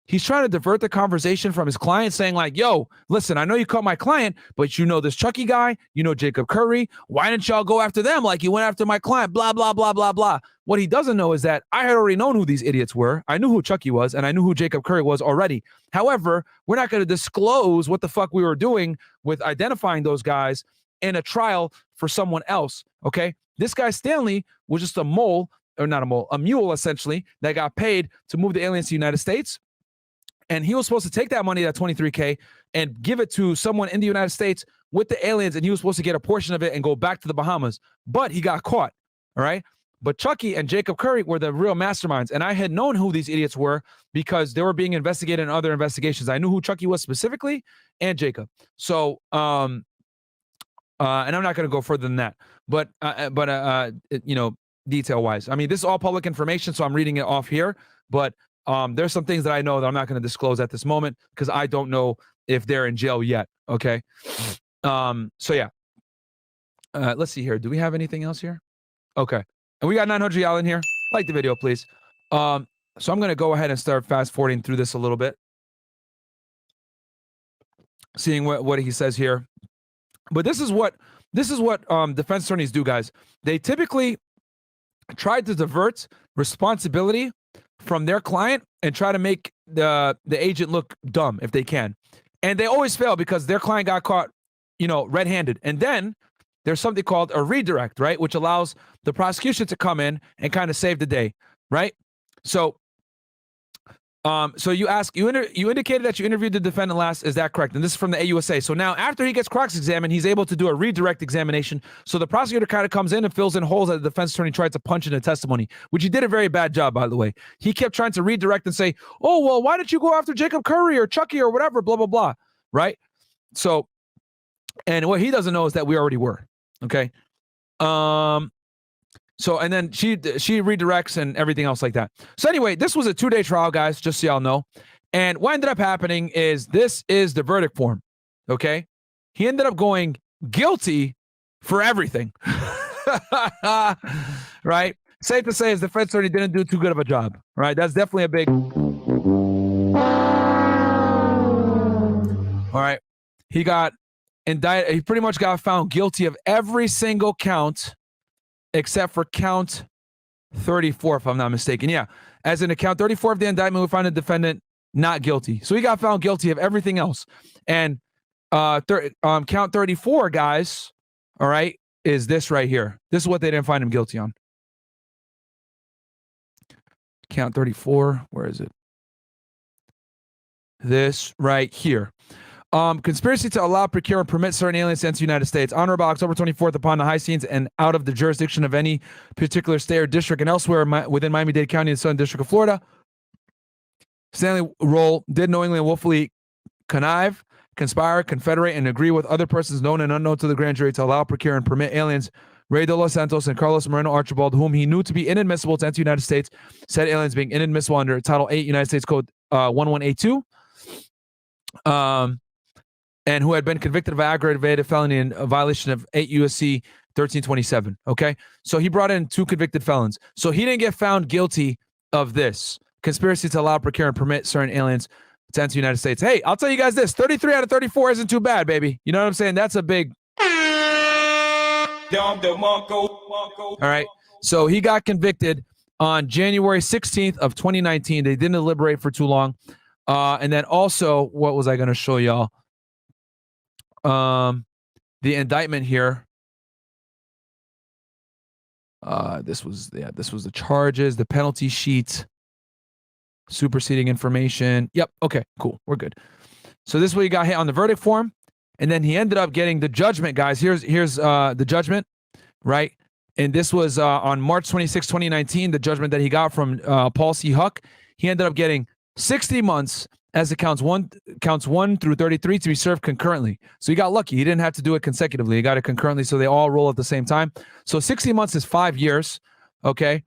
He's trying to divert the conversation from his client, saying like, yo, listen, I know you caught my client, but you know this Chucky guy, you know Jacob Curry. Why didn't y'all go after them like you went after my client? Blah, blah, blah, blah, blah. What he doesn't know is that I had already known who these idiots were. I knew who Chucky was, and I knew who Jacob Curry was already. However, we're not going to disclose what the fuck we were doing with identifying those guys in a trial for someone else, okay? This guy, Stanley, was just a mole, or not a mole, a mule, essentially, that got paid to move the aliens to the United States. And he was supposed to take that money, that $23K, and give it to someone in the United States with the aliens, and he was supposed to get a portion of it and go back to the Bahamas. But he got caught, all right? But Chucky and Jacob Curry were the real masterminds, and I had known who these idiots were because they were being investigated in other investigations. I knew who Chucky was specifically and Jacob. So, and I'm not going to go further than that. But you know, detail-wise, I mean, this is all public information, so I'm reading it off here. But there's some things that I know that I'm not going to disclose at this moment because I don't know if they're in jail yet. Okay. So yeah. Let's see here. Do we have anything else here? Okay. And we got 900 y'all in here. Like the video, please. So I'm going to go ahead and start fast forwarding through this a little bit. Seeing what he says here. But this is what defense attorneys do, guys. They typically try to divert responsibility from their client and try to make the agent look dumb if they can. And they always fail because their client got caught, you know, red-handed. And then there's something called a redirect, right? Which allows the prosecution to come in and kind of save the day, right? So so you indicated that you interviewed the defendant last. Is that correct? And this is from the AUSA. So now after he gets cross-examined, he's able to do a redirect examination. So the prosecutor kind of comes in and fills in holes that the defense attorney tried to punch in the testimony, which he did a very bad job, by the way. He kept trying to redirect and say, oh, well, why didn't you go after Jacob Curry or Chucky or whatever, blah, blah, blah, right? So, and what he doesn't know is that we already were, okay? So, and then she redirects and everything else like that. So anyway, this was a 2-day trial, guys, just so y'all know. And what ended up happening is this is the verdict form, okay? He ended up going guilty for everything, right? Safe to say his defense attorney didn't do too good of a job, right? That's definitely a big... All right. He got indicted. He pretty much got found guilty of every single count except for count 34, if I'm not mistaken. Yeah. As in count 34 of the indictment, we find the defendant not guilty. So he got found guilty of everything else. And count 34, guys, all right, is this right here. This is what they didn't find him guilty on. Count 34. Where is it? This right here. Conspiracy to allow, procure, and permit certain aliens to enter the United States on or about October 24th upon the high seas and out of the jurisdiction of any particular state or district and elsewhere within Miami-Dade County and the Southern District of Florida. Stanley Roll did knowingly and willfully connive, conspire, confederate, and agree with other persons known and unknown to the grand jury to allow, procure, and permit aliens Ray de los Santos and Carlos Moreno Archibald, whom he knew to be inadmissible to enter the United States, said aliens being inadmissible under Title 8 United States Code 1182. And who had been convicted of aggravated felony in a violation of 8 U.S.C. 1327, okay? So he brought in 2 convicted felons. So he didn't get found guilty of this. Conspiracy to allow, procure, and permit certain aliens to enter the United States. Hey, I'll tell you guys this. 33 out of 34 isn't too bad, baby. You know what I'm saying? That's a big... All right. So he got convicted on January 16th of 2019. They didn't deliberate for too long. And then also, what was I going to show y'all? The indictment here. This was the charges, the penalty sheet, superseding information. Yep. Okay, cool. We're good. So this is what he got hit on the verdict form. And then he ended up getting the judgment, guys. Here's the judgment, right? And this was on March 26, 2019, the judgment that he got from Paul C. Huck. He ended up getting 60 months as it counts 1 through 33 to be served concurrently. So he got lucky. He didn't have to do it consecutively. He got it concurrently, so they all roll at the same time. So 60 months is 5 years, okay?